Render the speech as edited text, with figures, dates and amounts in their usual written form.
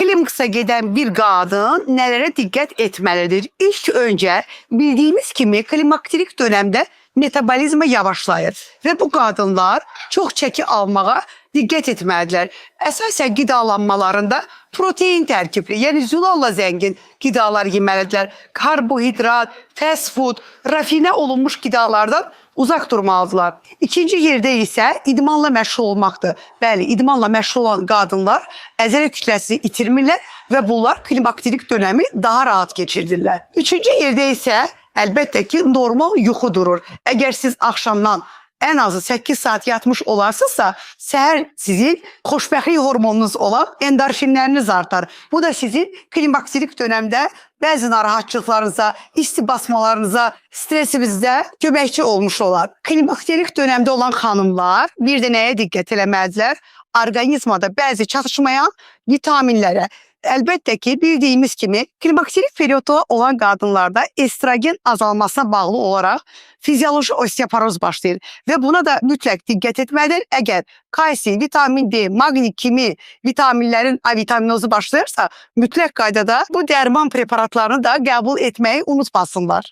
Klimaksa giden bir kadın nelere dikkat etmelidir? İlk önce bildiğimiz kimi klimakterik dönemde metabolizma yavaşlayır ve bu kadınlar çok çeki almağa dikkat etmelidirler. Esasen qidalanmalarında protein tərkibli, yəni zülalla zəngin qidalar yeməlidirlər. Karbohidrat, fast food, rafinə olunmuş qidalardan uzak durmalıdırlar. İkinci yerde ise idmanla məşğul olmaqdır. Bəli, idmanla məşğul olan qadınlar əzələ kütləsini itirmirlər və bunlar klimakterik dönemi daha rahat geçirdirlər. Üçüncü yerde ise elbette ki normal yuxu durur. Eğer siz akşamdan en azı 8 saat yatmış olarsınızsa səhər sizin xoşbəxtlik hormonunuz olan endorfinleriniz artar. Bu da sizin klimakterik dönemde bazı narahatçılıklarınıza, isti basmalarınıza, stresinizde köməkçi olmuş olar. Klimakterik dönemde olan hanımlar bir de neye dikkat eləməlidirlər? Organizmada bazı çatışmayan vitaminlere. Elbette ki bildiğimiz kimi klimakterik periyodu olan kadınlarda estrogen azalmasına bağlı olarak fizyoloji osteoporoz başlayır. Ve buna da mütləq dikkat etməlidir. Eğer kalsium, vitamin D, magni kimi vitaminlerin avitaminozu başlayırsa mütləq qaydada bu dərman preparatlarını da qəbul etmeyi unutmasınlar.